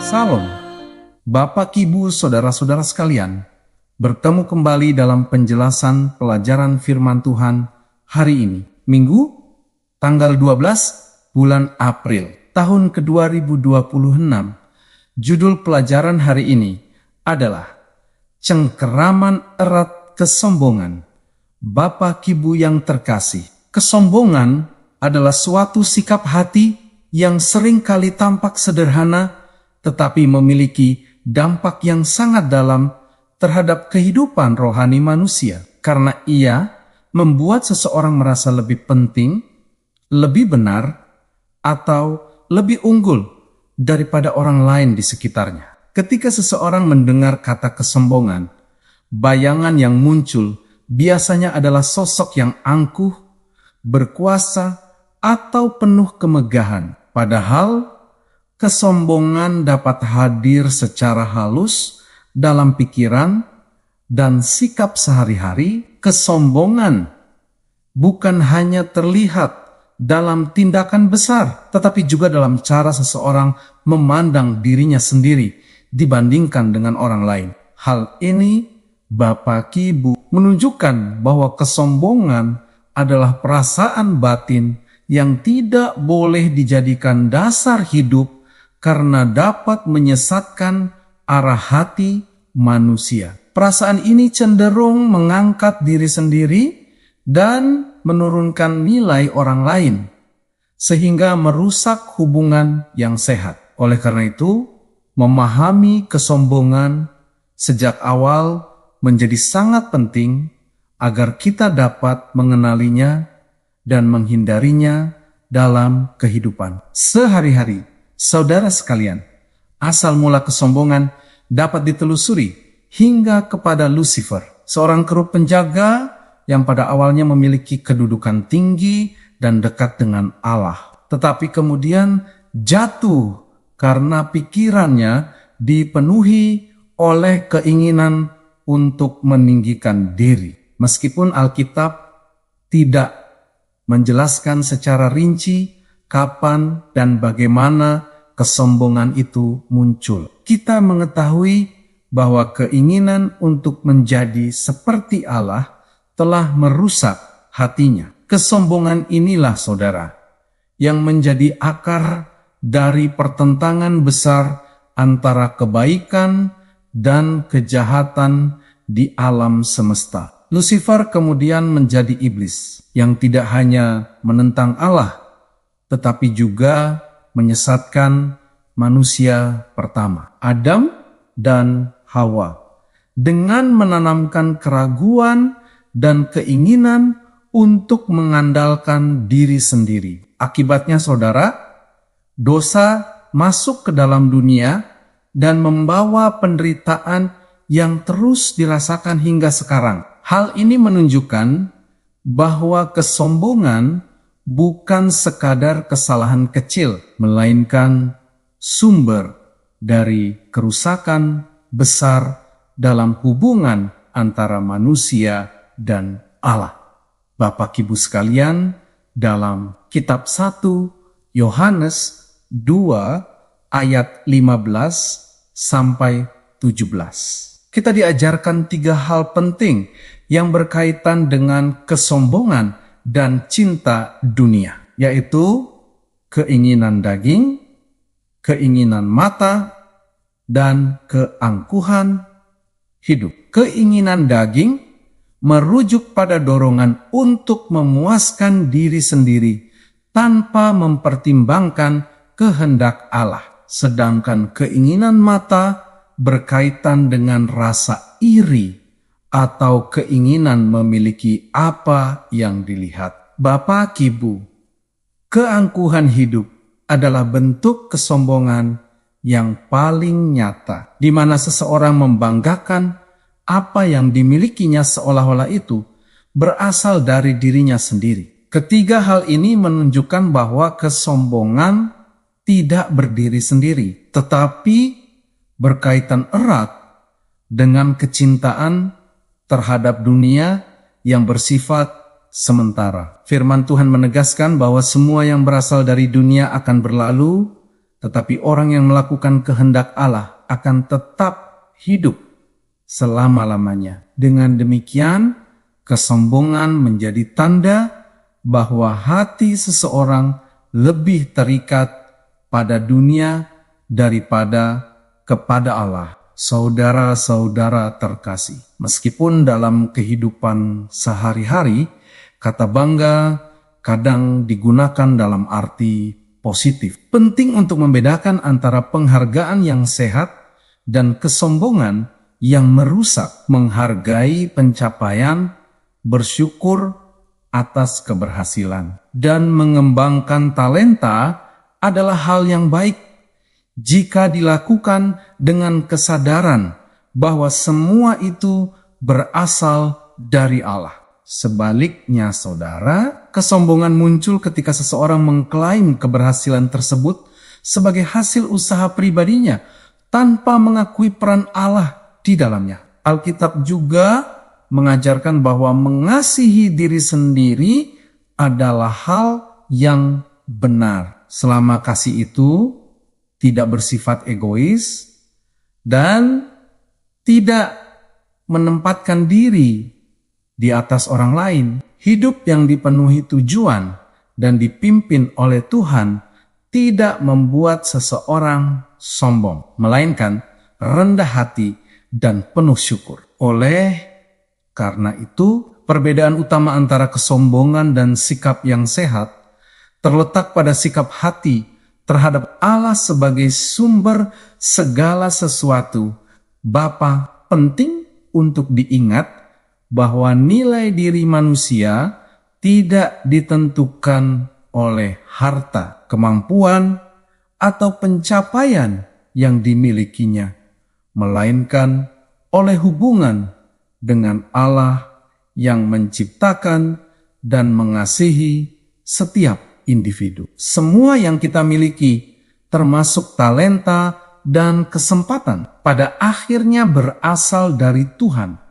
Salam, Bapak, Ibu, Saudara-saudara sekalian. Bertemu kembali dalam penjelasan pelajaran firman Tuhan hari ini. Minggu, tanggal 12 bulan April, tahun ke-2026. Judul pelajaran hari ini adalah Cengkeraman Erat Kesombongan. Bapak, Ibu yang terkasih, kesombongan adalah suatu sikap hati yang seringkali tampak sederhana, tetapi memiliki dampak yang sangat dalam terhadap kehidupan rohani manusia, karena ia membuat seseorang merasa lebih penting, lebih benar, atau lebih unggul daripada orang lain di sekitarnya. Ketika seseorang mendengar kata kesombongan, bayangan yang muncul biasanya adalah sosok yang angkuh, berkuasa, atau penuh kemegahan. Padahal kesombongan dapat hadir secara halus dalam pikiran dan sikap sehari-hari. Kesombongan bukan hanya terlihat dalam tindakan besar, tetapi juga dalam cara seseorang memandang dirinya sendiri dibandingkan dengan orang lain. Hal ini, Bapak, Ibu, menunjukkan bahwa kesombongan adalah perasaan batin yang tidak boleh dijadikan dasar hidup karena dapat menyesatkan arah hati manusia. Perasaan ini cenderung mengangkat diri sendiri dan menurunkan nilai orang lain, sehingga merusak hubungan yang sehat. Oleh karena itu, memahami kesombongan sejak awal menjadi sangat penting agar kita dapat mengenalinya dan menghindarinya dalam kehidupan sehari-hari. Saudara sekalian, asal mula kesombongan dapat ditelusuri hingga kepada Lucifer, seorang kerup penjaga yang pada awalnya memiliki kedudukan tinggi dan dekat dengan Allah, tetapi kemudian jatuh karena pikirannya dipenuhi oleh keinginan untuk meninggikan diri. Meskipun Alkitab tidak menjelaskan secara rinci kapan dan bagaimana kesombongan itu muncul, kita mengetahui bahwa keinginan untuk menjadi seperti Allah telah merusak hatinya. Kesombongan inilah, saudara, yang menjadi akar dari pertentangan besar antara kebaikan dan kejahatan di alam semesta. Lucifer kemudian menjadi iblis yang tidak hanya menentang Allah, tetapi juga menyesatkan manusia pertama, Adam dan Hawa, dengan menanamkan keraguan dan keinginan untuk mengandalkan diri sendiri. Akibatnya, saudara, dosa masuk ke dalam dunia dan membawa penderitaan yang terus dirasakan hingga sekarang. Hal ini menunjukkan bahwa kesombongan bukan sekadar kesalahan kecil, melainkan sumber dari kerusakan besar dalam hubungan antara manusia dan Allah. Bapak, Ibu sekalian, dalam kitab 1 Yohanes 2 ayat 15 sampai 17. Kita diajarkan 3 hal penting yang berkaitan dengan kesombongan dan cinta dunia, yaitu keinginan daging, keinginan mata, dan keangkuhan hidup. Keinginan daging merujuk pada dorongan untuk memuaskan diri sendiri tanpa mempertimbangkan kehendak Allah. Sedangkan keinginan mata berkaitan dengan rasa iri atau keinginan memiliki apa yang dilihat. Bapak, Ibu, keangkuhan hidup adalah bentuk kesombongan yang paling nyata, di mana seseorang membanggakan apa yang dimilikinya seolah-olah itu berasal dari dirinya sendiri. Ketiga hal ini menunjukkan bahwa kesombongan tidak berdiri sendiri, tetapi berkaitan erat dengan kecintaan terhadap dunia yang bersifat sementara. Firman Tuhan menegaskan bahwa semua yang berasal dari dunia akan berlalu tetapi orang yang melakukan kehendak Allah akan tetap hidup selama-lamanya. Dengan demikian, kesombongan menjadi tanda bahwa hati seseorang lebih terikat pada dunia daripada kepada Allah. Saudara-saudara terkasih, meskipun dalam kehidupan sehari-hari, kata bangga kadang digunakan dalam arti positif. Penting untuk membedakan antara penghargaan yang sehat dan kesombongan yang merusak. Menghargai pencapaian, bersyukur atas keberhasilan, dan mengembangkan talenta adalah hal yang baik jika dilakukan dengan kesadaran bahwa semua itu berasal dari Allah. Sebaliknya, saudara, kesombongan muncul ketika seseorang mengklaim keberhasilan tersebut sebagai hasil usaha pribadinya tanpa mengakui peran Allah di dalamnya. Alkitab juga mengajarkan bahwa mengasihi diri sendiri adalah hal yang benar, selama kasih itu tidak bersifat egois dan tidak menempatkan diri di atas orang lain. Hidup yang dipenuhi tujuan dan dipimpin oleh Tuhan tidak membuat seseorang sombong, melainkan rendah hati dan penuh syukur. Oleh karena itu, perbedaan utama antara kesombongan dan sikap yang sehat terletak pada sikap hati terhadap Allah sebagai sumber segala sesuatu. Bapa, penting untuk diingat bahwa nilai diri manusia tidak ditentukan oleh harta, kemampuan, atau pencapaian yang dimilikinya, melainkan oleh hubungan dengan Allah yang menciptakan dan mengasihi setiap individu. Semua yang kita miliki, termasuk talenta dan kesempatan, pada akhirnya berasal dari Tuhan,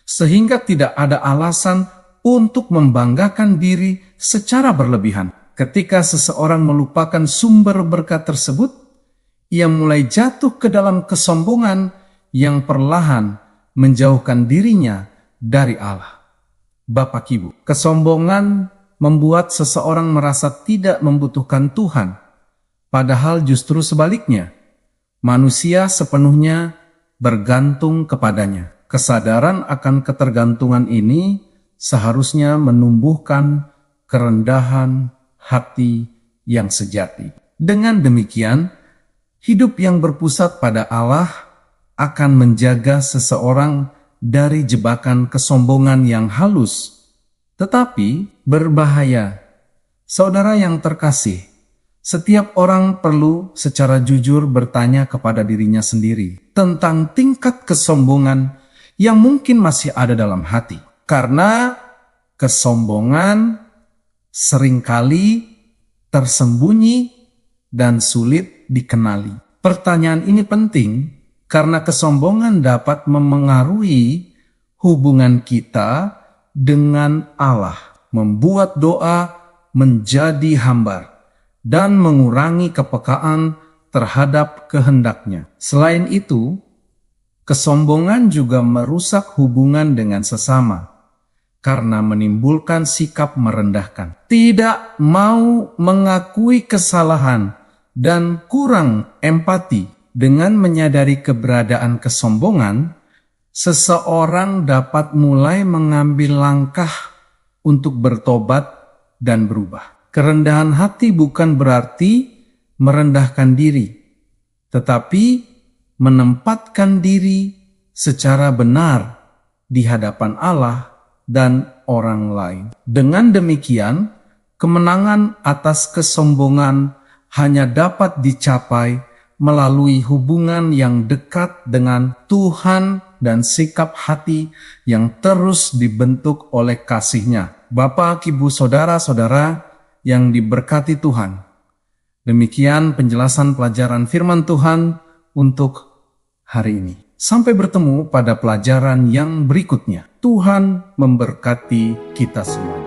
sehingga tidak ada alasan untuk membanggakan diri secara berlebihan. Ketika seseorang melupakan sumber berkat tersebut, ia mulai jatuh ke dalam kesombongan yang perlahan menjauhkan dirinya dari Allah. Bapak Ibu, kesombongan membuat seseorang merasa tidak membutuhkan Tuhan, padahal justru sebaliknya, manusia sepenuhnya bergantung kepadanya. Kesadaran akan ketergantungan ini seharusnya menumbuhkan kerendahan hati yang sejati. Dengan demikian, hidup yang berpusat pada Allah akan menjaga seseorang dari jebakan kesombongan yang halus tetapi berbahaya. Saudara yang terkasih, setiap orang perlu secara jujur bertanya kepada dirinya sendiri tentang tingkat kesombongan yang mungkin masih ada dalam hati. Karena kesombongan seringkali tersembunyi dan sulit dikenali. Pertanyaan ini penting karena kesombongan dapat memengaruhi hubungan kita dengan Allah, membuat doa menjadi hambar, dan mengurangi kepekaan terhadap kehendaknya. Selain itu, kesombongan juga merusak hubungan dengan sesama, karena menimbulkan sikap merendahkan, tidak mau mengakui kesalahan, dan kurang empati. Dengan menyadari keberadaan kesombongan, seseorang dapat mulai mengambil langkah untuk bertobat dan berubah. Kerendahan hati bukan berarti merendahkan diri, tetapi menempatkan diri secara benar di hadapan Allah dan orang lain. Dengan demikian, kemenangan atas kesombongan hanya dapat dicapai melalui hubungan yang dekat dengan Tuhan dan sikap hati yang terus dibentuk oleh kasih-Nya. Bapak, Ibu, Saudara-saudara yang diberkati Tuhan, demikian penjelasan pelajaran firman Tuhan untuk hari ini. Sampai bertemu pada pelajaran yang berikutnya. Tuhan memberkati kita semua.